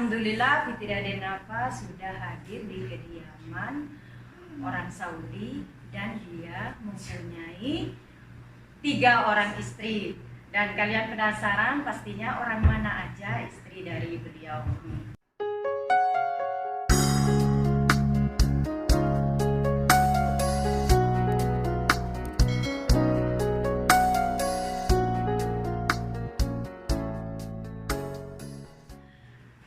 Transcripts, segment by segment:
Alhamdulillah Fitri Raden Nafa sudah hadir di kediaman orang Saudi dan dia mempunyai 3 orang istri. Dan kalian penasaran pastinya orang mana aja istri dari beliau.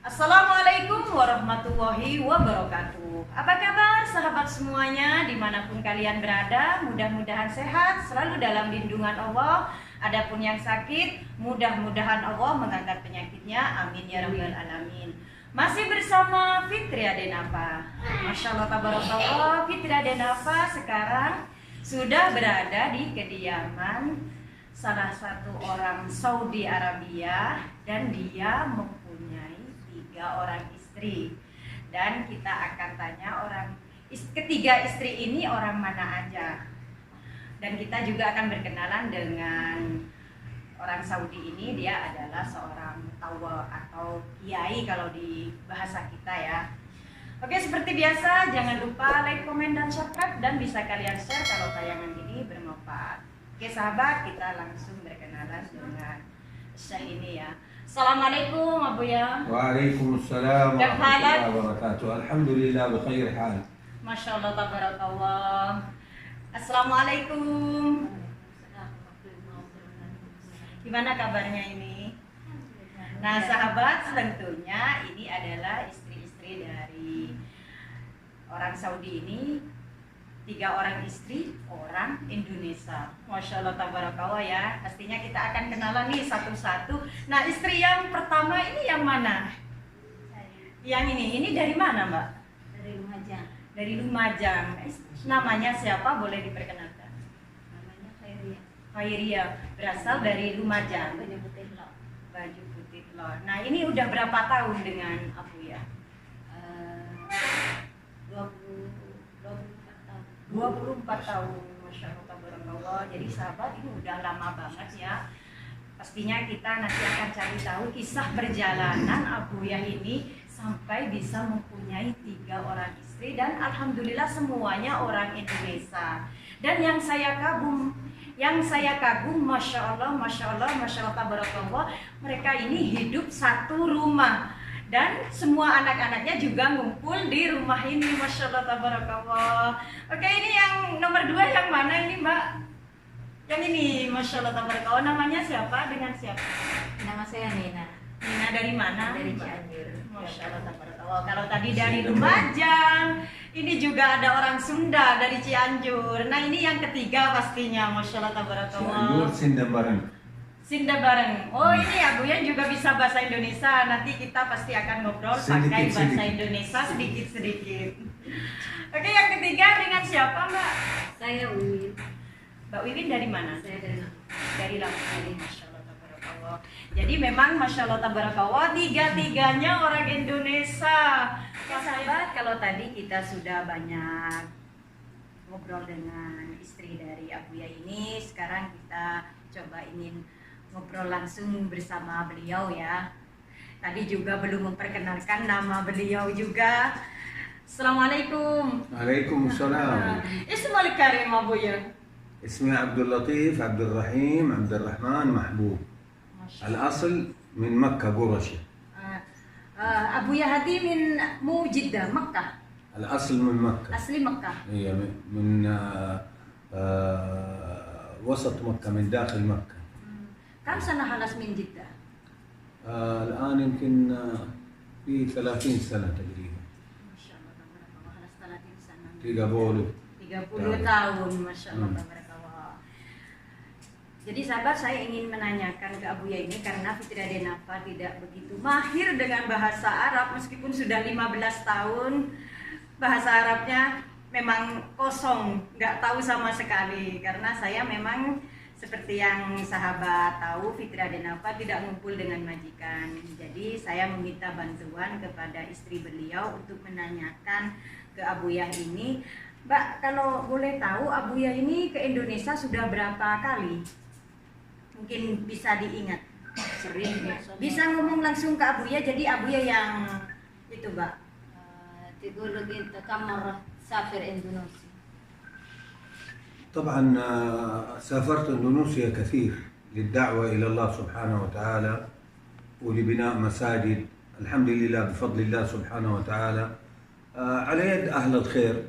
Assalamualaikum warahmatullahi wabarakatuh. Apa kabar sahabat semuanya dimanapun kalian berada? Mudah-mudahan sehat, selalu dalam lindungan Allah. Adapun yang sakit, mudah-mudahan Allah mengangkat penyakitnya. Amin ya rabbal alamin. Masih bersama Fitri Raden Nafa. Masya Allah tabarakallah, Fitri Raden Nafa sekarang sudah berada di kediaman salah satu orang Saudi Arabia dan dia mempunyai 3 orang istri. Dan kita akan tanya ketiga istri ini orang mana aja. Dan kita juga akan berkenalan dengan orang Saudi ini. Dia adalah seorang mutawa atau kiai kalau di bahasa kita ya. Oke, seperti biasa jangan lupa like, komen, dan subscribe. Dan bisa kalian share kalau tayangan ini bermanfaat. Oke sahabat, kita langsung berkenalan dengan Syekh ini ya. Assalamualaikum Abu ya. Waalaikumsalam warahmatullahi wabarakatuh. Alhamdulillah bikhair hal. Masya Allah tabarakallah. Assalamualaikum. Gimana kabarnya ini? Nah sahabat, tentunya ini adalah istri-istri dari orang Saudi ini. 3 orang istri, orang Indonesia. Masya Allah tabarakallah ya. Pastinya kita akan kenalan nih satu-satu. Nah istri yang pertama ini yang mana? Yang ini dari mana Mbak? Dari Lumajang. Dari Lumajang. Namanya siapa? Boleh diperkenalkan? Namanya Khairia. Khairia, berasal dari Lumajang. Baju putih loh. Baju putih telur. Nah ini udah berapa tahun dengan Abu ya? 24 tahun. Masya Allah tabarakallah. Jadi sahabat ini udah lama banget ya. Pastinya kita nanti akan cari tahu kisah perjalanan Abu ya ini sampai bisa mempunyai 3 orang istri dan alhamdulillah semuanya orang Indonesia. Dan yang saya kagum, masya Allah tabarakallah, mereka ini hidup satu rumah dan semua anak-anaknya juga ngumpul di rumah ini, masya Allah tabarakallah. Oke, ini yang nomor 2 yang mana ini Mbak? Yang ini, masya Allah tabarakallah. Namanya siapa? Dengan siapa? Nama saya Nina. Nina dari mana? Dari Cianjur. Masya Allah tabarakallah. Kalau tadi dari Lumajang, ini juga ada orang Sunda dari Cianjur. Nah ini yang ketiga pastinya, masya Allah tabarakallah. Cianjur Sinda bareng. Sinda bareng. Oh ini Abu ya juga bisa bahasa Indonesia. Nanti kita pasti akan ngobrol pakai bahasa Indonesia sedikit-sedikit. Oke, yang ketiga dengan siapa Mbak? Saya Wiwin. Mbak Wiwin dari mana? Saya dari Dari Lampung. Masya Allah tabarakallah. Jadi memang masya Allah tabarakallah 3-3-nya orang Indonesia. Ya sahabat, kalau tadi kita sudah banyak ngobrol dengan istri dari Abuya ini, sekarang kita coba ingin ngobrol langsung bersama beliau ya. Tadi juga belum memperkenalkan nama beliau juga. Assalamualaikum. Waalaikumsalam. Ismul Karim Abuya. اسمي عبد اللطيف عبد الرحيم عبد الرحمن محبوب. الأصل من مكة قرشي. Abuya Hadi mu Jeddah, Makkah. الأصل من مكة. Asli Makkah. هي من وسط مكة من داخل مكة. Kam sana halas min Jeddah? الآن يمكن في 30 سنة تقريبا. Masya Allah tabarakallah, halas 30 sana. 30 30. tahun, Masya Allah Hmm. tabarakallah. Jadi sahabat, saya ingin menanyakan ke Abuya ini karena Fitri Raden Nafa tidak begitu mahir dengan bahasa Arab meskipun sudah 15 tahun. Bahasa Arabnya memang kosong, nggak tahu sama sekali. Karena saya memang seperti yang sahabat tahu, Fitri Raden Nafa tidak ngumpul dengan majikan. Jadi saya meminta bantuan kepada istri beliau untuk menanyakan ke Abuya ini, Mbak, kalau boleh tahu Abuya ini ke Indonesia sudah berapa kali? Mungkin bisa diingat. sering ya. Bisa ngomong langsung ke Abuya, jadi Abuya yang Itu, Mbak. تقول لك انت كم مرة تسافر اندونيسيا؟ طبعا سافرت اندونيسيا كثير للدعوة إلى الله سبحانه وتعالى ولبناء مساجد، الحمد لله بفضل الله سبحانه وتعالى على يد أهل الخير.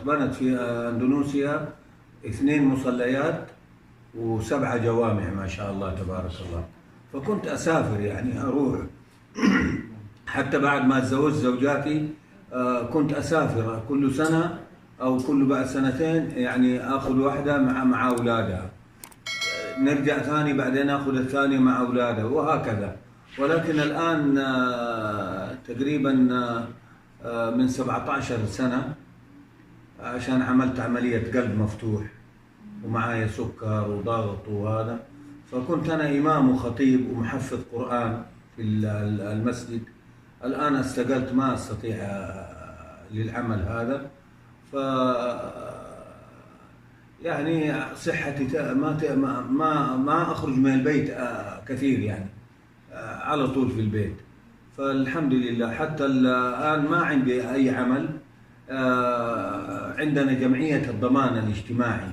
تبنت في اندونيسيا 2 مصليات و7 جوامع ما شاء الله تبارك الله. فكنت أسافر يعني أروح حتى بعد ما تزوجت زوجاتي كنت أسافر كل سنة أو كل بعد سنتين، يعني آخذ واحدة مع أولادها، نرجع ثاني بعدين آخذ الثانية مع أولادها وهكذا. ولكن الآن تقريبا من 17 سنة عشان عملت عملية قلب مفتوح ومعايا سكر وضغط وهذا، فكنت أنا إمام وخطيب ومحفظ قرآن في المسجد. الآن استقلت ما أستطيع للعمل هذا، ف يعني صحتي ما أخرج من البيت كثير، يعني على طول في البيت. فالحمد لله حتى الآن ما عندي أي عمل. عندنا جمعية الضمان الاجتماعي.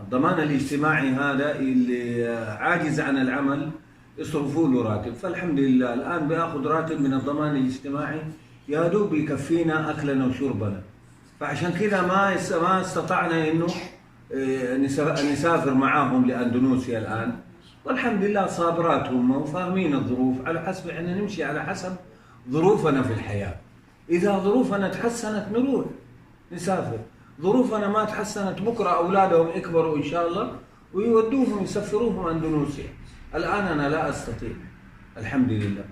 الضمان الاجتماعي هذا اللي عاجز عن العمل يصرفوا له راتب، فالحمد لله الآن بأخذ راتب من الضمان الاجتماعي يا دوب يكفينا أكلنا وشربنا. فعشان كذا ما استطعنا إنه نسافر معاهم لأندونيسيا الآن، والحمد لله صابرات هم وفاهمين الظروف، على حسب احنا نمشي على حسب ظروفنا في الحياة. إذا ظروفنا تحسنت نروح نسافر، ظروفنا ما تحسنت بكرة أولادهم يكبروا إن شاء الله ويودوهم يسفروهم أندونيسيا. الآن أنا لا أستطيع الحمد لله.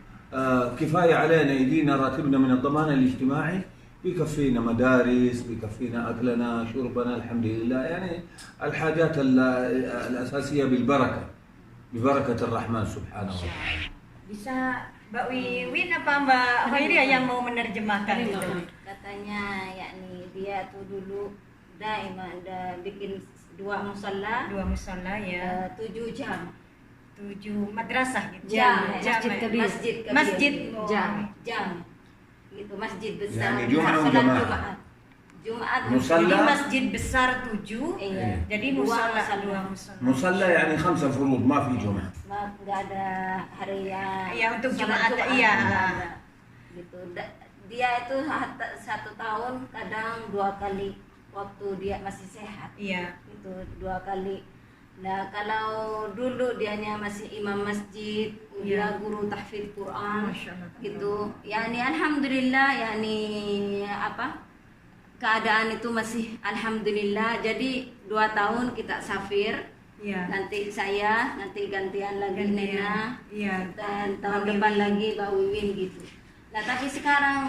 كفاية علينا يدينا راتبنا من الضمان الاجتماعي، بيكفينا مدارس، بيكفينا أكلنا شربنا الحمد لله، يعني الحاجات الأساسية ببركة الرحمن سبحانه وتعالى. Bisa Mbak Wiwin apa Mbak Khairia yang mau menerjemahkan itu? Katanya yakni dia tuh dulu udah bikin 2 musalla 2 musalla ya, 7 jam 7 madrasah gitu. Masjid Oh. jam gitu, masjid besar. Yani Jumat Salat jamaah. Jumat Musalla. Jadi masjid besar 7, Iya. jadi Dua musalla musalla. 2 musalla. مصلى يعني 5 فروض ما في جمعة. nggak ada hari ya. Iya, untuk salat Jumat, iya. nggak ada. Gitu. Dia itu 1 tahun kadang 2 kali waktu dia masih sehat. Iya. Itu 2 kali. Nah, kalau dulu dianya masih imam masjid, dia Iya. guru tahfidz Quran, Masya Allah. gitu. Yani alhamdulillah, yani keadaan itu masih alhamdulillah. Jadi 2 tahun kita safir. Iya. Nanti saya, nanti gantian lagi Gantian. Nena, Iya. dan tahun Mbak depan Wiwin. lagi Mbak Wiwin gitu. Nah, tapi sekarang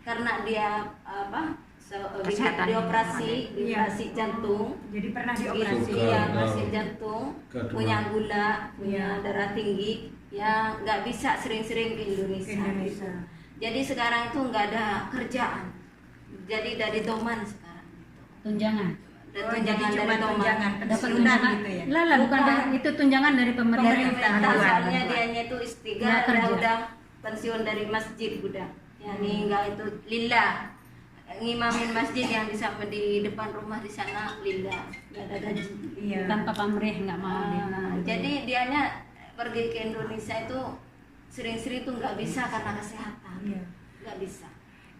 karena dia dioperasi Iya. jantung. Jadi pernah Gitu, dioperasi. ya, Sukar, masih jantung, Katulang. punya gula, punya Iya. darah tinggi, ya nggak bisa sering-sering ke Indonesia. Ke Indonesia. Gitu. Jadi sekarang itu nggak ada kerjaan. Jadi dari Doman sekarang. Tunjangan. Oh, jadi Tunjangan cuma dari Doman. tunjangan Dapat pensiunan tunjangan gitu ya. Lala, bukan itu tunjangan dari pemerintah. Pemerintah. Soalnya Bantuan. dianya itu istighfar, Nggak kerja. dia udah pensiun dari masjid udah. Yani nggak itu lillah. Ngimamin masjid yang di depan rumah di sana lillah, nggak ada gaji. Iya. Tanpa pamrih nggak mau. Jadi dianya pergi ke Indonesia itu sering-sering tuh nggak bisa karena kesehatan, Iya. nggak bisa.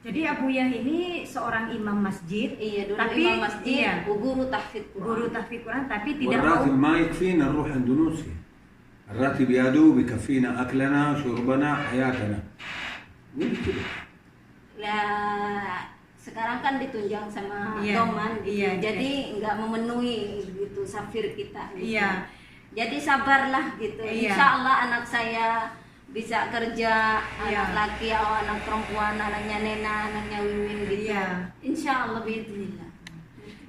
Jadi Abu Yah ini seorang imam masjid, Iya, dulu tapi imam masjid, iya, guru tahfidz Quran. guru tahfidz Quran, tapi tidak mau. والراتب ما يكفينا نروح اندونيسيا. الراتب يا دوب يكفينا أكلنا شربنا حياتنا. نبي كده. Nah, sekarang kan ditunjang sama Iya, Doman gitu. iya, Jadi nggak memenuhi gitu safir kita gitu. Iya. Jadi sabarlah gitu. Iya. Insya Allah anak saya bisa kerja, Iya. anak laki atau anak perempuan, anaknya Nena, anaknya Wiwin gitu. Iya. Insya Allah biidznillah.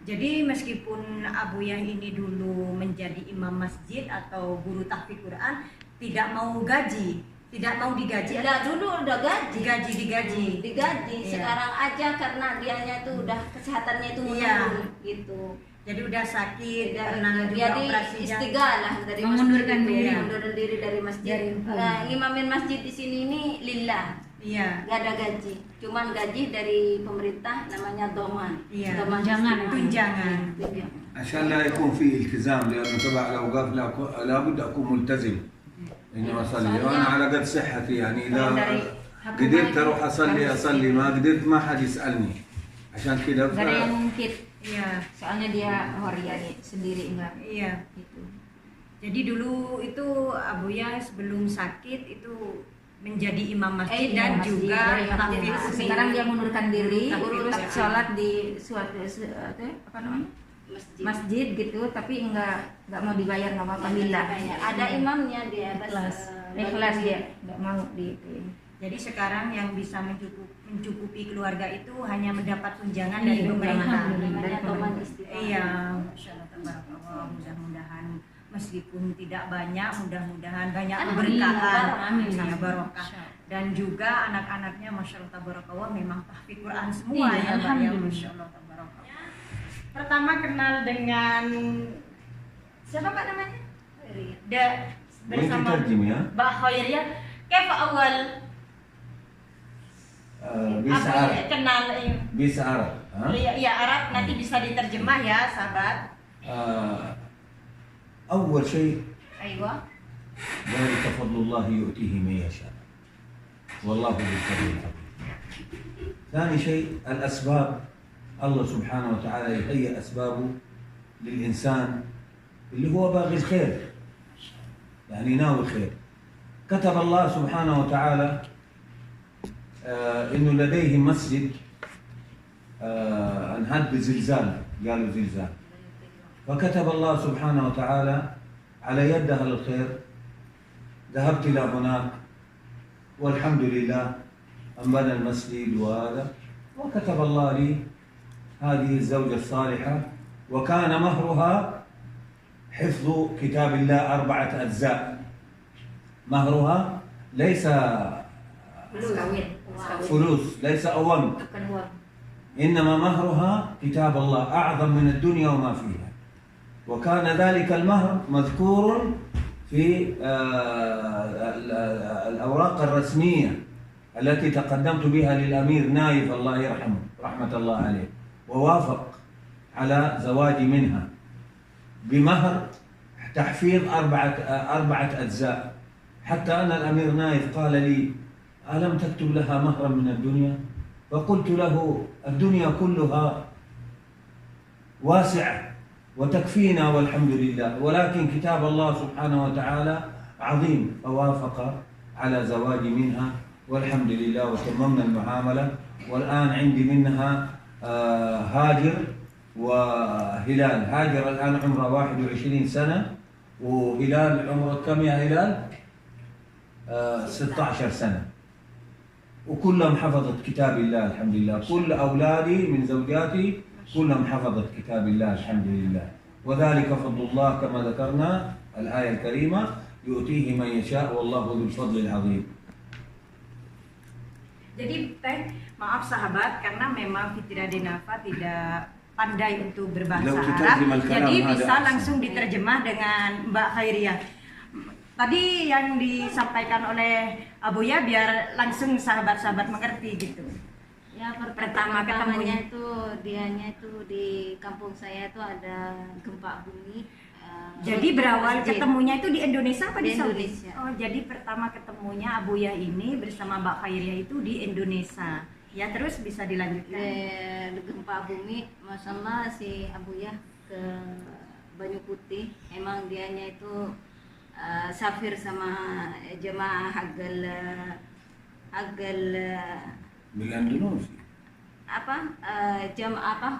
Jadi meskipun Abu Yah ini dulu menjadi imam masjid atau guru tahfidz Quran, tidak mau gaji, tidak mau digaji. Tidak, dulu udah gaji. Digaji. Digaji. Iya. Sekarang aja karena dianya tuh udah kesehatannya itu Iya. menurun gitu. Jadi udah sakit, Tidak, karena juga jadi operasi jantung. istigalah dari Mengundurkan masjid itu, diri. mengundurkan diri dari masjid. Dari hukum. Nah, ngimamin masjid di sini ini lillah. Iya. nggak ada gaji, cuman gaji dari pemerintah namanya doman. Iya. Tunjangan. Tunjangan. عشان لا يكون في التزام لانه تبع الاوقاف لابد اكون ملتزم اني اصلي وانا على قد صحتي يعني اذا قدرت اروح اصلي ما قدرت ما حد يسالني عشان كذا Gak ada yang mungkin. Iya. Soalnya dia waria sendiri enggak. Iya. Gitu. Jadi dulu itu Abuya sebelum sakit itu menjadi imam masjid dan Masjid, juga dari masjid. tahfiz. Sekarang dia mundurkan diri, Tahfiz. terus sholat di suatu apa namanya? Masjid. Masjid gitu, tapi enggak mau dibayar, enggak apa-apa lillah. Ada imamnya di atas. Ikhlas. Ikhlas dia, enggak mau di itu. Jadi sekarang yang bisa mencukupi keluarga itu hanya mendapat tunjangan dari Iya, pemerintah. alhamdulillah. Namanya doman istiqomah. Iya, Masya Allah, tabarakallah. Mudah-mudahan meskipun tidak banyak, mudah-mudahan banyak Alhamdulillah, keberkahan, amin. ya barokah. Dan juga anak-anaknya Masya Allah, tabarakallah memang tahfidz Quran semua Iya, ya, Mbak, ya. alhamdulillah. Masya Allah, tabarakallah. Pertama kenal dengan siapa Pak namanya? Bersama ترجم يا Mbak Khairiyah. Kaifa awal bisa Abu Arab kenal bisa Arab ها ya Arab nanti bisa diterjemah ya sahabat. أول شيء Aywa. ذلك فضل الله يؤتيه من يشاء والله ذو الفضل العظيم. ثاني شيء الأسباب الله سبحانه وتعالى يهيئ أسبابه للإنسان اللي هو باغي الخير يعني ناوي الخير. كتب الله سبحانه وتعالى إنه لديهم مسجد انهد بزلزال قالوا زلزال فكتب الله سبحانه وتعالى على يد أهل الخير. ذهبت إلى هناك والحمد لله أنبنى المسجد وهذا وكتب الله لي هذه الزوجة الصالحة وكان مهرها حفظ كتاب الله 4 أجزاء. مهرها ليس فلوس ليس أوامر Bukan uang. إنما مهرها كتاب الله أعظم من الدنيا وما فيها. وكان ذلك المهر مذكور في الأوراق الرسمية التي تقدمت بها للأمير نايف الله يرحمه رحمة الله عليه ووافق على زواجي منها بمهر تحفيظ 4 أجزاء. حتى أن الأمير نايف قال لي ألم تكتب لها مهرا من الدنيا؟ فقلت له الدنيا كلها واسعة وتكفينا والحمد لله ولكن كتاب الله سبحانه وتعالى عظيم. فوافق على زواجي منها والحمد لله وتممنا المعاملة. والآن عندي منها هاجر وهلال. هاجر الآن عمره 21 سنة وهلال عمره كم يا هلال؟ 16 سنة. وكلهم حفظت كتاب الله الحمد لله. كل أولادي من زوجاتي كلهم حفظت كتاب الله الحمد لله. وذلك فضل الله كما ذكرنا الآية الكريمة يؤتيه من يشاء والله ذو الفضل العظيم. Jadi maaf sahabat karena memang Fitri Dinafa tidak pandai untuk berbahasa Lau Arab, tutarjim al-kalam jadi hada bisa ahsan. langsung diterjemah dengan Mbak Khairiyah. Tadi yang disampaikan oleh Abuya biar langsung sahabat-sahabat mengerti gitu. Ya Pertama pertamanya itu dianya itu di kampung saya itu ada gempa bumi. Jadi berawal masjid. ketemunya itu di Indonesia apa di Di Saudi? Indonesia. Oh, jadi pertama ketemunya Abuya ini bersama Mbak Khairiyah itu di Indonesia. Ya terus bisa dilanjutkan. Di gempa bumi, masya Allah si Abuya ke Banyu Putih. Emang dianya itu safir sama jemaah Hagal بالأندونيسي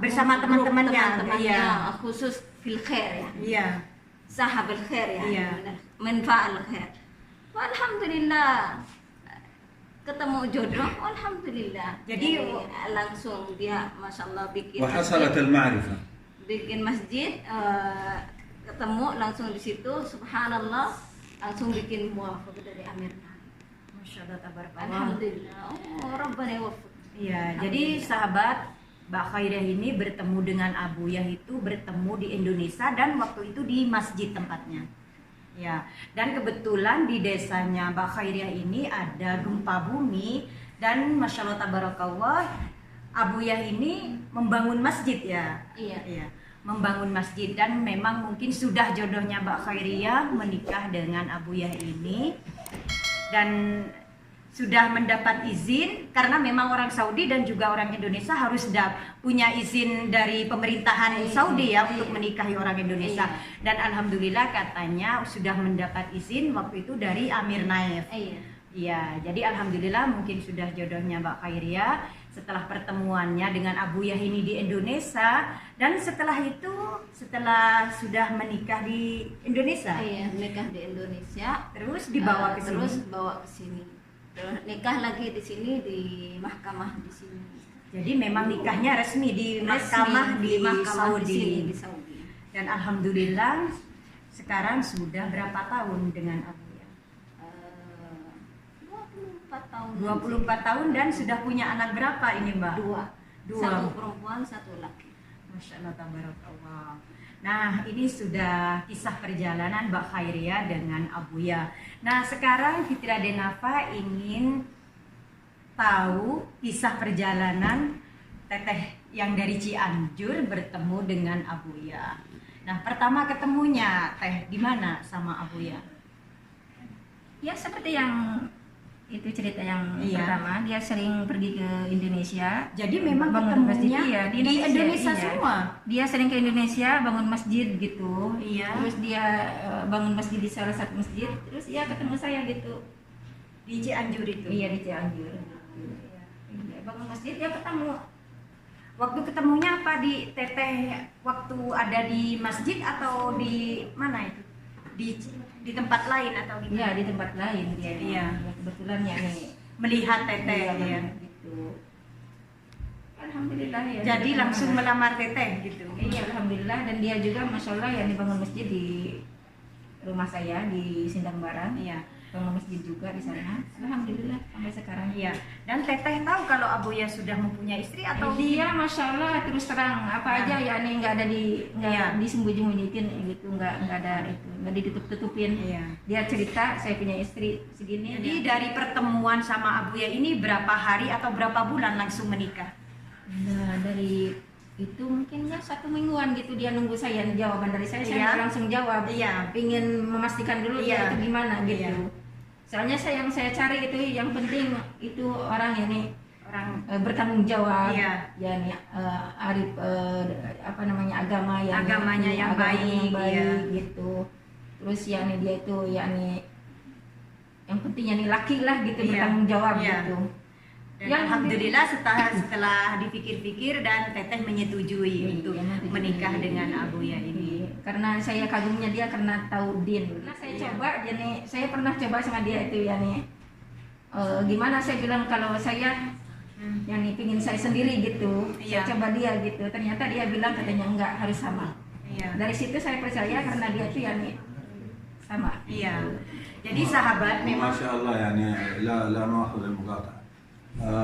Bersama grup teman-temannya, teman-temannya, iya. khusus fil khair ya. Iya. Sahab al khair ya. Iya. Menfa'al khair. Alhamdulillah ketemu jodoh, alhamdulillah. Jadi, langsung dia masya Allah bikin وحصلت المعرفة. bikin masjid, ketemu langsung di situ, subhanallah langsung bikin muafak dari Amir. Masya Allah, tabarakallah. Alhamdulillah. Oh, Rabbana waffaq. Iya, jadi sahabat Mbak Khairiyah ini bertemu dengan Abuyah itu bertemu di Indonesia dan waktu itu di masjid tempatnya. Ya, dan kebetulan di desanya Mbak Khairiyah ini ada gempa bumi Dan Masya Allah tabarakallah, Abuyah ini membangun masjid ya. Iya. Membangun masjid, dan memang mungkin sudah jodohnya Mbak Khairiyah menikah dengan Abuyah ini, dan sudah mendapat izin karena memang orang Saudi dan juga orang Indonesia harus punya izin dari pemerintahan Saudi ya untuk menikahi orang Indonesia. Dan alhamdulillah katanya sudah mendapat izin waktu itu dari Amir Naif. Iya, jadi alhamdulillah mungkin sudah jodohnya Mbak Khairiyah setelah pertemuannya dengan Abuyah ini di Indonesia, dan setelah itu setelah sudah menikah di Indonesia. Iya, menikah di Indonesia, terus dibawa ke sini. Terus bawa ke sini. Terus nikah lagi di sini di mahkamah di sini. Jadi memang nikahnya resmi di mahkamah di Saudi. Di Saudi. Dan alhamdulillah sekarang sudah berapa tahun dengan Abuyah? 24 tahun. 24 tahun dan sudah punya anak berapa ini Mbak? Dua. Satu perempuan, satu laki. Masya Allah tabarakallah. Nah, ini sudah kisah perjalanan Mbak Khairiyah dengan Abuyah. Nah, sekarang Fitria Denafa ingin tahu kisah perjalanan Teteh yang dari Cianjur bertemu dengan Abuyah. Nah, pertama ketemunya Teh di mana sama Abuyah? Ya seperti yang itu cerita yang Iya. pertama, dia sering pergi ke Indonesia. Jadi memang bangun masjid, ketemunya iya, di Indonesia iya. semua? Dia sering ke Indonesia bangun masjid gitu. Iya. Terus dia bangun masjid di salah satu masjid. Terus ya ketemu saya gitu. Di Cianjur itu? Iya di Cianjur. Iya, bangun masjid dia ketemu. Waktu ketemunya apa di Teteh waktu ada di masjid atau di mana itu? Di tempat lain atau gimana? Iya di tempat lain dia. Iya. Ya, kebetulan ya nih. Melihat Teteh Iya, ya. gitu. Alhamdulillah ya. Jadi dia langsung ketemu. melamar Teteh gitu. Iya alhamdulillah, dan dia juga masya Allah ya dibangun masjid di rumah saya di Sindang Barang. Iya. Bangun masjid juga di sana. Alhamdulillah sampai sekarang. Iya. Dan Teteh tahu kalau Abuyah sudah mempunyai istri atau Dia masya Allah terus terang apa aja ya nih nggak ada Iya. disembunyi-sembunyiin gitu, nggak ada itu, nggak ditutup-tutupin. Iya. Dia cerita saya punya istri segini. Jadi dia- dari pertemuan sama Abuyah ini berapa hari atau berapa bulan langsung menikah? Nah dari itu mungkin ya 1 mingguan gitu dia nunggu saya jawaban dari saya Iya. nggak langsung jawab. Iya. Pingin memastikan dulu Iya. dia itu gimana gitu. Iya. Soalnya yang saya cari itu yang penting itu orang yang nih Orang bertanggung jawab, Iya. ya nih arif apa namanya agamanya yang baik, iya. gitu. Terus ya nih dia itu ya nih yang pentingnya nih laki lah gitu Iya. bertanggung jawab Iya. gitu. Dan Ya, alhamdulillah setelah dipikir-pikir dan Teteh menyetujui Iya, untuk menyetujui. menikah dengan Abuyah ini. Karena saya kagumnya dia karena tahu din. Nah saya Iya. coba jadi saya pernah coba sama dia itu ya nih gimana saya bilang kalau saya yang nih pingin saya sendiri gitu. Iya. Saya coba dia gitu. Ternyata dia bilang katanya enggak harus sama. Iya. Dari situ saya percaya karena dia itu ya nih sama. Iya. Jadi sahabat ما memang شاء الله يعني لا ناخذ المقاطعه.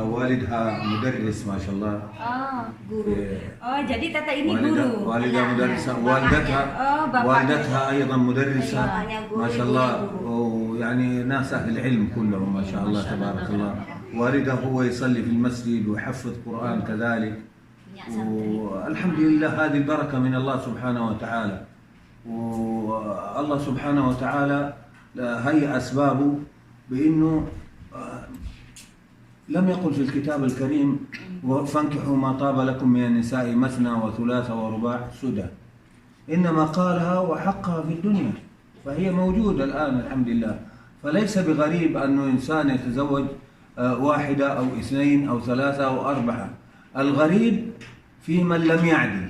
والدها مدرس ما شاء الله. Oh, guru. oh jadi Teteh ini guru. والدها مدرسه باباها. والدتها باباها. والدتها ايضا مدرسه أيوة، ما شاء الله. ويعني ناس اهل العلم كلهم ما شاء الله تبارك الله. والده هو يصلي في المسجد ويحفظ قران كذلك. Punya santri. والحمد لله هذه البركه من الله سبحانه وتعالى. والله سبحانه وتعالى هيئ اسبابه بانه لم يقل في الكتاب الكريم فانكحوا ما طاب لكم من النساء مثنى وثلاث ورباع سدى، انما قالها وحقها في الدنيا، فهي موجوده الان الحمد لله. فليس بغريب انه انسان يتزوج واحده او اثنين او ثلاثه او اربعه، الغريب في من لم يعدل.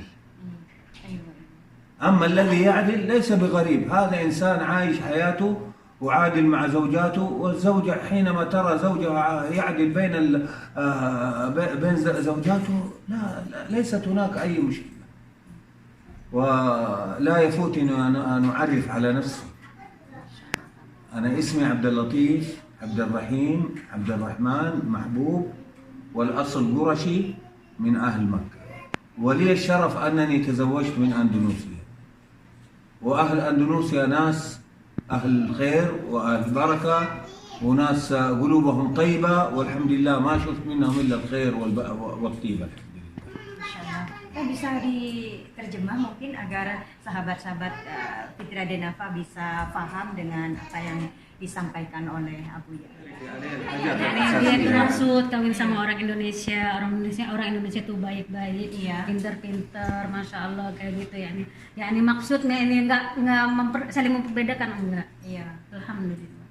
اما الذي يعدل ليس بغريب، هذا انسان عايش حياته وعادل مع زوجاته، والزوجة حينما ترى زوجها يعدل بين زوجاته ليست هناك أي مشكلة. ولا يفوتني أن أعرف على نفسي. أنا اسمي عبد اللطيف عبد الرحيم عبد الرحمن محبوب، والأصل قرشي من أهل مكة، ولي الشرف أنني تزوجت من أندونيسيا، وأهل أندونيسيا ناس أهل الخير وأهل البركة وناس قلوبهم طيبة والحمد لله ما شفت منهم إلا الخير والطيبة الحمد لله. Masya Allah. Bisa diterjemah mungkin agar sahabat-sahabat Fitra Denafa bisa paham dengan apa yang disampaikan oleh Abuya. Dia itu maksud kawin sama orang Indonesia tuh baik-baik, Iya. pinter-pinter, masya Allah kayak gitu ya. Ya ini maksudnya ini nggak saling memperbedakan enggak. Iya. Alhamdulillah.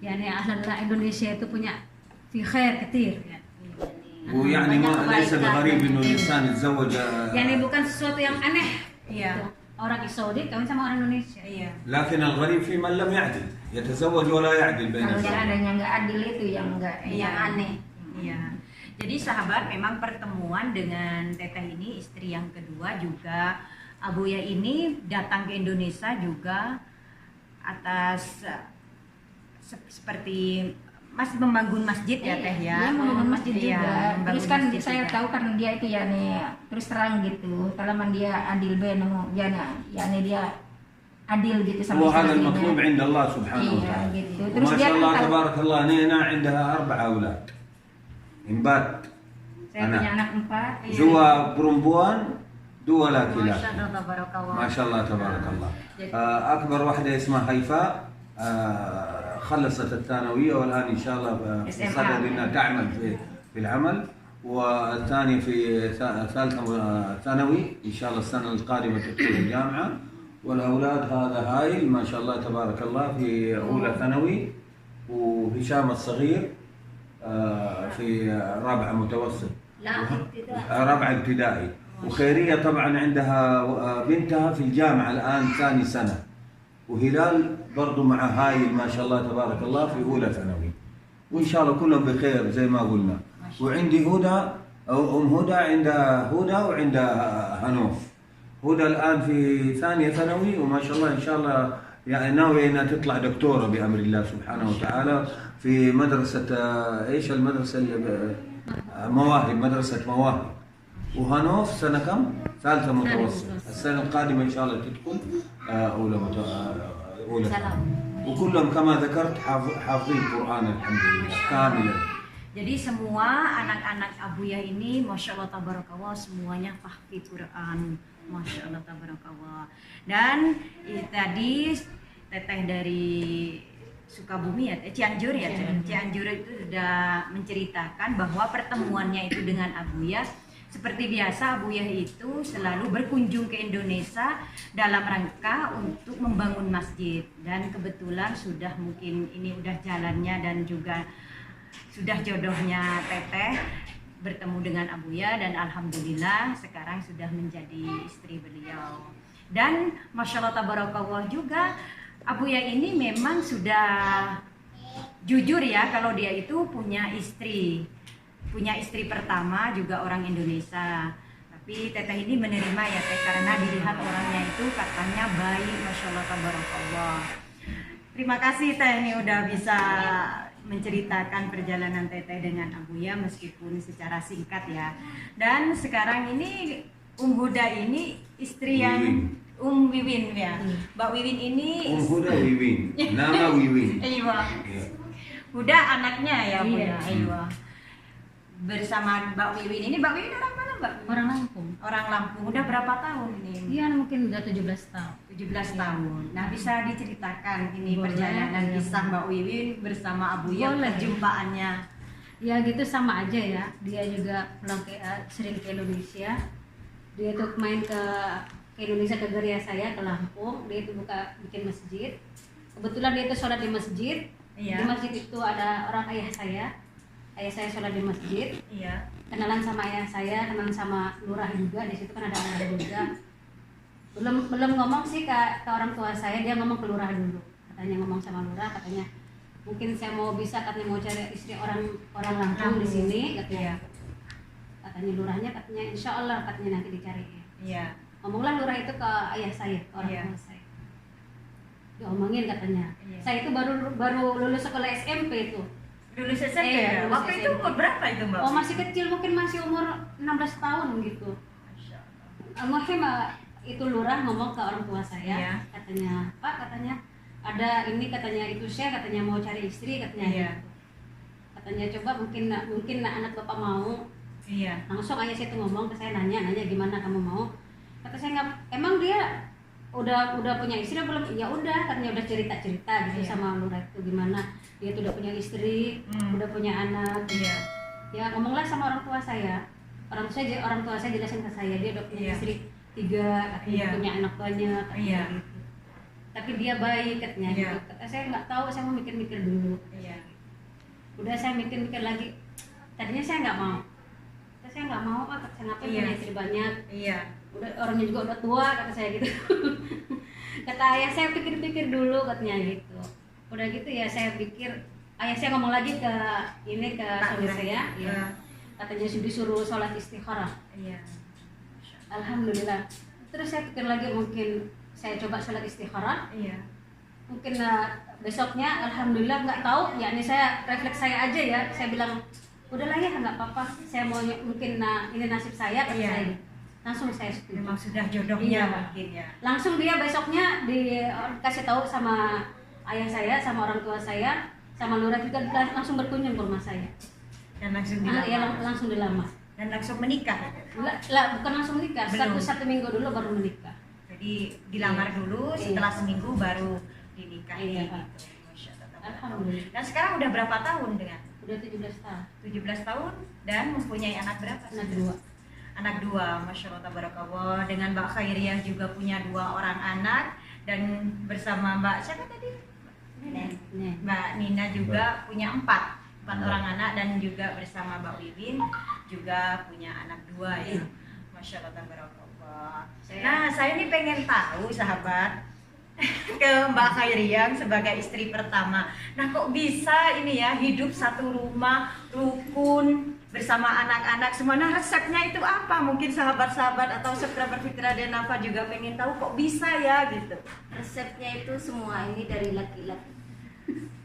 Ya ini alhamdulillah Indonesia itu punya fi khair ketir. Ya. ويعني ما ليس بغريب إنه الإنسان يتزوج Yani bukan sesuatu yang aneh. Iya. Gitu. Orang Saudi kawin sama orang Indonesia. Iya. لكن الغريب في من لم يعدل يتزوج ولا يعدل بين Kalau yang الزوجين. adanya nggak adil itu yang nggak yang aneh. Iya. Jadi sahabat, memang pertemuan dengan Teteh ini istri yang kedua juga Abuya ini datang ke Indonesia juga atas seperti masih membangun masjid ya Teh ya. Dia membangun masjid Iya, juga. membangun Terus kan masjid saya juga. tahu karena dia itu ya nih terus terang gitu. Talaman dia adil nemu ya nih dia adil gitu sama وهذا istrinya. المطلوب عند الله سبحانه Iya وتعالى. gitu. Terus وما dia شاء الله kan tahu تبارك الله نينا عندها 4 أولاد. إنبات saya punya anak 4. زوا برمبوان دو ولا Masya كلاس. Allah, tabarakallah. ما شاء الله تبارك الله. أكبر واحدة اسمها هيفاء خلصت الثانوية والآن إن شاء الله بصدد أنها تعمل في العمل، والثانية في ثالثة ثانوي إن شاء الله السنة القادمة تدخل الجامعة، والأولاد هذا هايل ما شاء الله تبارك الله في أولى ثانوي، وهشام الصغير في رابعة متوسط رابعة ابتدائي، وخيرية طبعا عندها بنتها في الجامعة الآن ثاني سنة، وهلال برضو مع هايل ما شاء الله تبارك الله في أولى ثانوي، وإن شاء الله كلهم بخير زي ما قلنا. وعندي هدى أو هدى عندها هدى وعندها هنوف. هدى الآن في ثانية ثانوي وما شاء الله إن شاء الله يعني ناوية أنها تطلع دكتورة بأمر الله سبحانه وتعالى في مدرسة إيش المدرسة مواهب، مدرسة مواهب. وهنوف سنة كم؟ ثالثة متوسط. السنة القادمة إن شاء الله تدخل أولى أولى. وكلهم كما ذكرت حافظين القرآن الحمد لله كاملا. Jadi semua anak-anak Abuya ini Masya Allah tabarakallah semuanya tahfidz Quran, Masya Allah tabarakallah. Dan tadi Teteh dari Sukabumi ya, Cianjur ya, Cianjur itu sudah menceritakan bahwa pertemuannya itu dengan Abuya seperti biasa. Abuya itu selalu berkunjung ke Indonesia dalam rangka untuk membangun masjid, dan kebetulan sudah mungkin ini udah jalannya dan juga sudah jodohnya Teteh bertemu dengan Abuya, dan alhamdulillah sekarang sudah menjadi istri beliau. Dan Masya Allah tabarakallah juga Abuya ini memang sudah jujur ya kalau dia itu punya istri pertama juga orang Indonesia. Tapi Teteh ini menerima ya Teh, karena dilihat orangnya itu katanya baik, Masya Allah tabarakallah. Terima kasih Teh ini udah bisa menceritakan perjalanan Teteh dengan Abuya meskipun secara singkat ya. Dan sekarang ini Huda ini istri yang Wiwin ya. Mbak Wiwin ini Huda Wiwin, nama Wiwin. Iya. Huda anaknya ya Bu ya. Iya. Bersama Mbak Wiwin ini, Mbak Wiwin orang mana Mbak? Orang Lampung. Orang Lampung. Udah berapa tahun ini? Iya mungkin udah 17 tahun. 17 tahun. Nah, bisa diceritakan ini Boleh, perjalanan iya. kisah Mbak Wiwin bersama Abuya, Boleh. perjumpaannya. Ya gitu sama aja ya. Dia juga pulang sering ke Indonesia. Dia tuh main ke Indonesia ke gereja saya ke Lampung. Dia itu bikin masjid. Kebetulan dia itu sholat di masjid. Iya. Di masjid itu ada orang ayah saya. Ayah saya sholat di masjid. Iya. Kenalan sama ayah saya, kenalan sama lurah juga. Di situ kan ada lurah juga. Belum ngomong sih ke orang tua saya, dia ngomong ke lurah dulu. Katanya ngomong sama lurah, katanya mungkin saya katanya mau cari istri orang Lampung di sini, katanya. Katanya lurahnya, katanya insya Allah katanya nanti dicari. Iya. Ngomonglah lurah itu ke ayah saya, ke orang Iya. tua saya. Diomongin katanya. Iya. Saya itu baru lulus sekolah SMP itu. Lulus SMP ya? lulus Waktu itu SMP. umur berapa itu Mbak? Oh masih kecil, mungkin masih umur 16 tahun gitu. Masya Allah. Mungkin itu lurah ngomong ke orang tua saya, Iya. katanya Pak, katanya ada ini katanya itu saya katanya mau cari istri katanya. Iya. Katanya coba mungkin anak bapak mau. Iya. Langsung ayah saya tuh ngomong ke saya nanya gimana kamu mau. Kata saya nggak, emang dia udah punya istri belum? Ya udah, katanya udah cerita gitu Iya. sama Lurah itu gimana dia tuh udah punya istri, udah punya anak. Iya. Ya ngomonglah sama orang tua saya. Orang tua saya jelasin ke saya dia udah punya Iya. istri 3, katanya Iya. punya anak banyak, katanya Iya. gitu. Tapi dia baik katanya Iya. gitu. Kata saya nggak tahu, saya mau mikir-mikir dulu. Iya. Udah saya mikir-mikir lagi. Tadinya saya nggak mau. Kata saya nggak mau Pak, kata saya ngapain Iya. punya istri banyak. Iya. Udah orangnya juga udah tua kata saya gitu. Kata ayah saya pikir-pikir dulu katanya gitu. Udah gitu ya saya pikir ayah saya ngomong lagi ke suami Lurah. saya ya. Katanya disuruh sholat istikharah. Iya. Alhamdulillah. Terus saya pikir lagi mungkin saya coba sholat istikharah. Iya. Mungkin besoknya alhamdulillah nggak tahu ya ini saya refleks saya aja ya. Saya bilang udahlah ya nggak apa-apa. Saya mau mungkin ini nasib saya kata Iya. saya. Langsung saya setuju. Memang sudah jodohnya Iya. mungkin ya. Langsung dia besoknya dikasih tahu sama ayah saya, sama orang tua saya, sama Lurah juga langsung berkunjung ke rumah saya. Dan langsung Ya, dilamar. langsung dilamar. Dan langsung menikah. Bukan langsung menikah, Belum. satu minggu dulu baru menikah. Jadi dilamar Iya. dulu, Iya. setelah seminggu baru dinikahi. Iya, Gitu. Pak. Masya Allah. Alhamdulillah. Dan sekarang udah berapa tahun dengan? Udah 17 tahun. 17 tahun dan mempunyai anak berapa? Anak 2. Anak 2, Masya Allah tabarakallah. Dengan Mbak Khairiyah juga punya 2 orang anak. Dan bersama Mbak siapa tadi? Nih. Mbak Nina juga punya 4 orang anak. Dan juga bersama Mbak Wiwin juga punya anak 2 ya. Iya. Masya Allah tabarakallah. Nah saya ini pengen tahu sahabat ke Mbak Khairiyah sebagai istri pertama. Nah kok bisa ini ya hidup satu rumah rukun bersama anak-anak semua. Nah resepnya itu apa? Mungkin sahabat-sahabat atau subscriber Fitra dan Nafa juga pengen tahu kok bisa ya gitu. Resepnya itu semua ini dari laki-laki.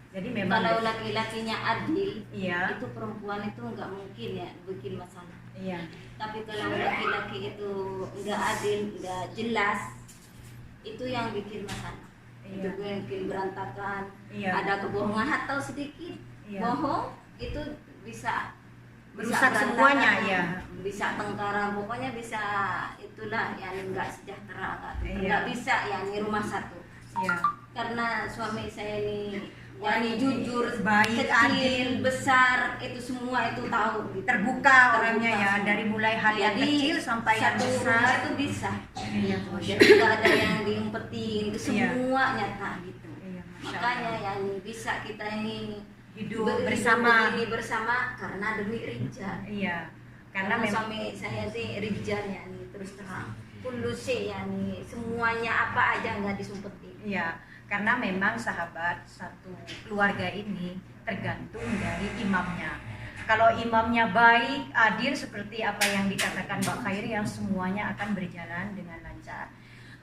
Jadi memang Kalau laki-lakinya adil, Iya. itu perempuan itu nggak mungkin ya bikin masalah. Iya. Tapi kalau laki-laki itu nggak adil, nggak jelas, itu yang bikin masalah. Iya. Itu yang bikin berantakan. Iya. Ada kebohongan atau sedikit Iya. bohong, itu bisa Merusak berantakan, semuanya, ya. Bisa tengkara, pokoknya bisa itulah yang nggak sejahtera, Iya. nggak bisa yang rumah satu. Iya. Karena suami saya ini yani jujur, Baik, kecil, adil. besar, itu semua itu tahu gitu. Terbuka orangnya ya, semua. dari mulai hal yang Jadi, kecil sampai yang satu besar. rumah itu bisa. Iya, Masya Jadi nggak ada yang diumpetin, itu Iya. semua nyata gitu. Iya, Masya Makanya Allah. yang bisa kita ini Hidup bersama. begini bersama karena demi rijal. Iya. Karena Karena memang suami saya sih rijal ya nih, terus terang. Kulusi ya nih, semuanya apa aja nggak disumpetin. iya, karena memang sahabat satu keluarga ini tergantung dari imamnya. Kalau imamnya baik, adil seperti apa yang dikatakan Mbak Khairiyah, semuanya akan berjalan dengan lancar.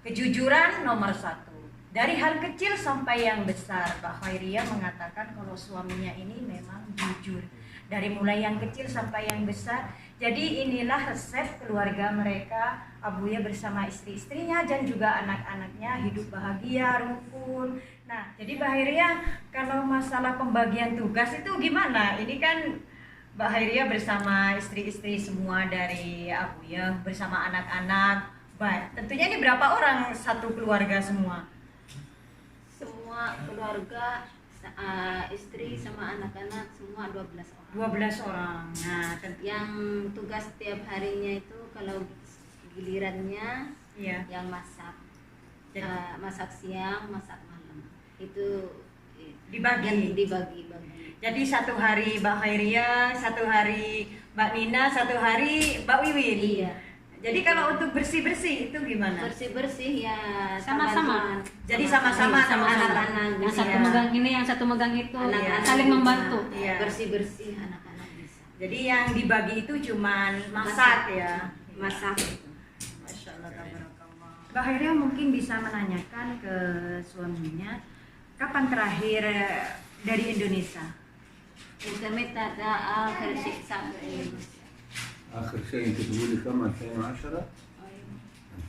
Kejujuran nomor 1. Dari hal kecil sampai yang besar, Mbak Khairiyah mengatakan kalau suaminya ini memang jujur. Dari mulai yang kecil sampai yang besar. Jadi inilah resep keluarga mereka, Abuya bersama istri-istrinya dan juga anak-anaknya hidup bahagia, rukun. Nah, jadi Mbak Khairiyah, kalau masalah pembagian tugas itu gimana? Ini kan Mbak Khairiyah bersama istri-istri semua dari Abuya bersama anak-anak. Baik, tentunya ini berapa orang satu keluarga semua? Semua keluarga, istri sama anak-anak semua 12 orang. 12 orang. Nah, Yang tugas setiap harinya itu kalau gilirannya iya. yang masak. Jadi- Masak siang, masak malam. Itu Dibagi. yang dibagi-bagi. Jadi satu hari Mbak Khairiyah, satu hari Mbak Nina, satu hari Mbak Wiwin. Iya. Jadi kalau untuk bersih-bersih itu gimana? Bersih-bersih ya Sama-sama. bantuan. Jadi sama-sama, Sama-sama. anak-anak Yang satu Iya. megang ini, yang satu megang itu, Anak-anak saling bisa. membantu. Iya. Bersih-bersih anak-anak bisa. Jadi yang dibagi itu cuman masak ya. Masak. Masya Allah, tabarakallah. Mbak Khairiyah mungkin bisa menanyakan ke suaminya, kapan terakhir dari Indonesia? Internet ada akhir siksa Indonesia. آخر شيء أنت تقولي كم 2010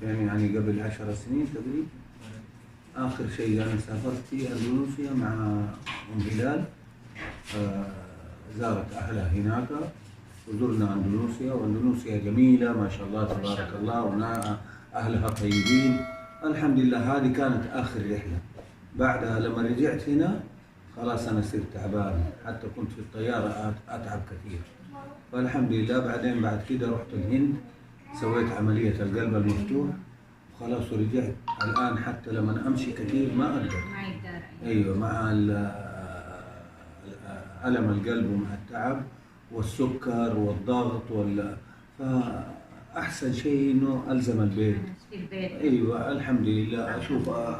2000 يعني قبل 10 سنين تقريبا آخر شيء أنا سافرت في أندونيسيا مع أم هلال، زارت أهلها هناك وزرنا أندونيسيا، وأندونيسيا جميلة ما شاء الله تبارك الله، أهلها طيبين الحمد لله. هذه كانت آخر رحلة. بعدها لما رجعت هنا خلاص أنا صرت تعبان، حتى كنت في الطيارة أتعب كثير، فالحمد لله. بعدين بعد كده رحت الهند، سويت عملية القلب المفتوح خلاص ورجعت. الآن حتى لما أمشي كثير ما أقدر. أيوة، مع ألم القلب ومع التعب والسكر والضغط فأحسن شيء إنه ألزم البيت. في البيت. أيوة الحمد لله،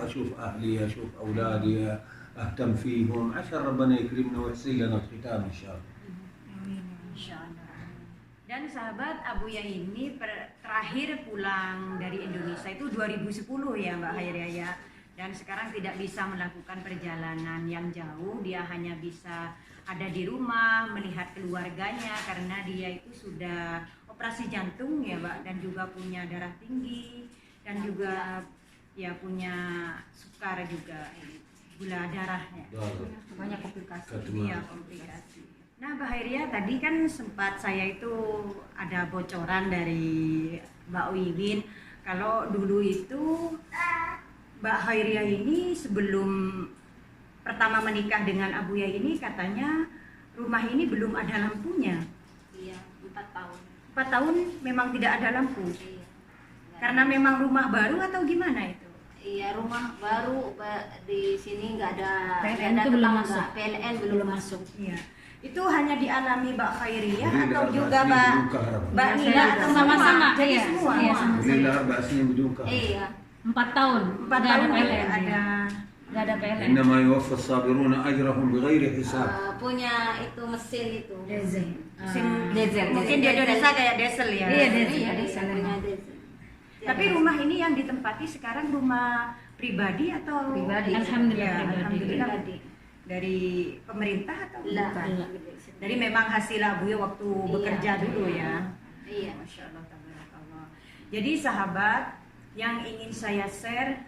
أشوف أهلي، أشوف أولادي، أهتم فيهم عشان ربنا يكرمنا ويحسن لنا الختام إن شاء الله. Insya Allah. Dan sahabat, Abuya ini terakhir pulang dari Indonesia itu 2010 ya Mbak Khairia ya. Dan sekarang tidak bisa melakukan perjalanan yang jauh, dia hanya bisa ada di rumah melihat keluarganya karena dia itu sudah operasi jantung ya Mbak, dan juga punya darah tinggi dan juga ya punya sukar juga, gula darahnya. Banyak komplikasi. Iya, komplikasi. Nah, Mbak Khairia, tadi kan sempat saya itu ada bocoran dari Mbak Wiwin kalau dulu itu Mbak Khairia ini sebelum pertama menikah dengan Abuya ini katanya rumah ini belum ada lampunya. Iya, 4 tahun. 4 tahun memang tidak ada lampu. Iya. Karena memang rumah baru atau gimana itu? Iya, rumah baru di sini nggak ada PLN nggak ada itu belum tetangga. masuk. PLN belum masuk. Iya. Itu hanya dialami Mbak Khairia Jadi atau ada juga asli Mbak bedung kaharaba. Mbak Iya, Nina atau sama-sama, semua? Jadi iya. semua. Iya, sama. لله 4 سنين بدون كهرباء. Iya. 4 tahun 4 nggak tahun ada tidak PLN. ada. Nggak ada PLN. إنما يوفى الصابرون أجرهم بغير حساب. Punya itu mesin itu. Diesel. Mesin Diesel. mungkin di Indonesia kayak diesel ya. Iya, diesel. Iya, Diesel. punya diesel. Tapi rumah ini yang ditempati sekarang rumah pribadi atau Pribadi. Alhamdulillah, Ya, pribadi. alhamdulillah. Pribadi. Dari pemerintah atau Lah, bukan? iya. Dari memang hasil Abuya waktu Iya. bekerja dulu ya. Iya. Masya Allah, tabarakallah. Jadi sahabat, yang ingin saya share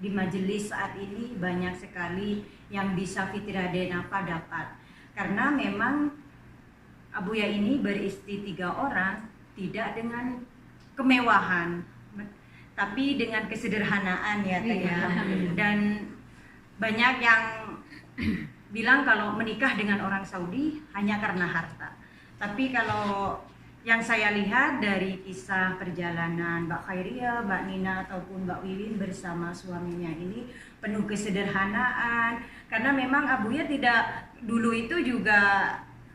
di majelis saat ini banyak sekali yang bisa Fitri Raden apa dapat. Karena memang Abuya ini beristri 3 orang, tidak dengan kemewahan, tapi dengan kesederhanaan ya Teh ya. Dan banyak yang bilang kalau menikah dengan orang Saudi hanya karena harta. Tapi kalau yang saya lihat dari kisah perjalanan Mbak Khairia, Mbak Nina ataupun Mbak Wiwin bersama suaminya ini penuh kesederhanaan. Karena memang Abuya tidak dulu itu juga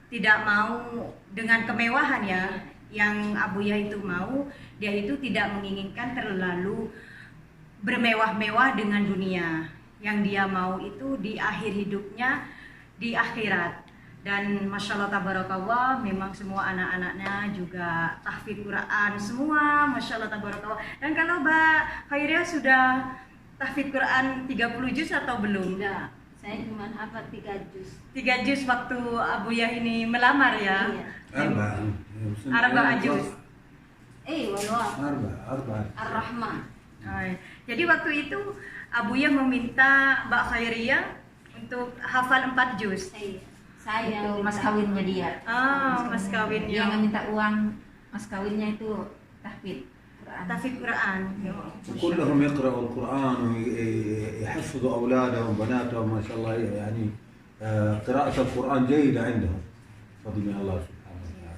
tidak mau dengan kemewahan ya. Yang Abuya itu mau, dia itu tidak menginginkan terlalu bermewah-mewah dengan dunia. Yang dia mau itu di akhir hidupnya di akhirat. Dan Masya Allah tabarakallah, memang semua anak-anaknya juga tahfidz Quran semua, Masya Allah tabarakallah. Dan kalau Mbak Khairia sudah tahfidz Quran 30 juz atau belum? Enggak. Saya cuma hafal 3 juz. 3 juz waktu Abuya ini melamar ya. Iya. 4 juz. Wallah. 4. Ar-Rahman. Jadi waktu itu Abuya meminta Mbak Khairia untuk hafal 4 juz. Saya Itu mas kawinnya dia. Mas kawinnya. Dia nggak minta uang, mas kawinnya itu tahfidz Quran. tahfidz Quran. وكلهم يقرأوا القرآن ويحفظوا أولادهم وبناتهم ما شاء الله يعني قراءة القرآن جيدة عندهم بفضل من الله سبحانه وتعالى.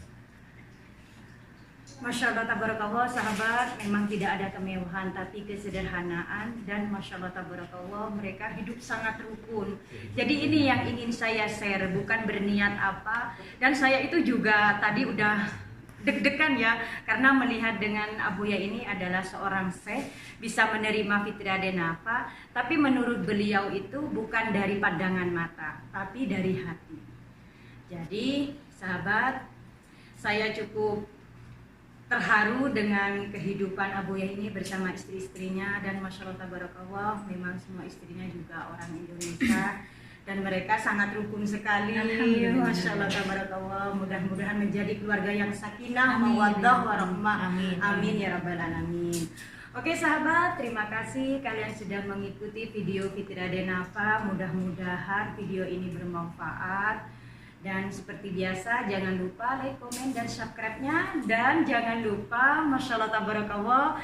Masya Allah tabarakallah sahabat, memang tidak ada kemewahan tapi kesederhanaan, dan Masya Allah tabarakallah mereka hidup sangat rukun. Jadi ini yang ingin saya share, bukan berniat apa. Dan saya itu juga tadi udah deg-degan ya, karena melihat dengan Abuya ini adalah seorang syekh, bisa menerima Fitri Raden apa, tapi menurut beliau itu bukan dari pandangan mata, tapi dari hati. Jadi sahabat, saya cukup terharu dengan kehidupan Abuya ini bersama istri-istrinya, dan Masya Allah tabarakallah memang semua istrinya juga orang Indonesia dan mereka sangat rukun sekali. Masya Allah tabarakallah, mudah-mudahan menjadi keluarga yang sakinah, mawaddah, warahmah. Amin ya rabbal alamin. Oke sahabat, terima kasih kalian sudah mengikuti video Fitria Denafa. Mudah-mudahan video ini bermanfaat. Dan seperti biasa, jangan lupa like, komen, dan subscribe-nya. Dan jangan lupa, Masya Allah Tabarakallah,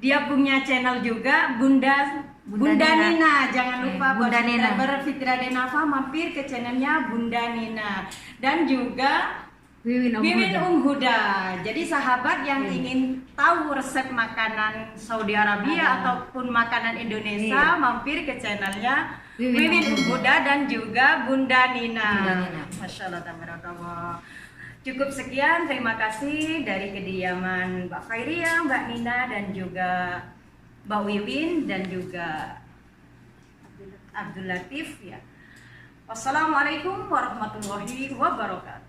dia punya channel juga, Bunda Nina. Jangan lupa Bunda Nina. Fitria Denafa mampir ke channelnya Bunda Nina. Dan juga Wiwin Huda. Jadi sahabat yang ingin tahu resep makanan Saudi Arabia ataupun makanan Indonesia, mampir ke channelnya Wiwin Huda dan juga Bunda Nina. Masya Allah tabarakallah. Cukup sekian, terima kasih dari kediaman Mbak Khairia, Mbak Nina, dan juga Mbak Wiwin dan juga Abdul Latif ya. Wassalamualaikum warahmatullahi wabarakatuh.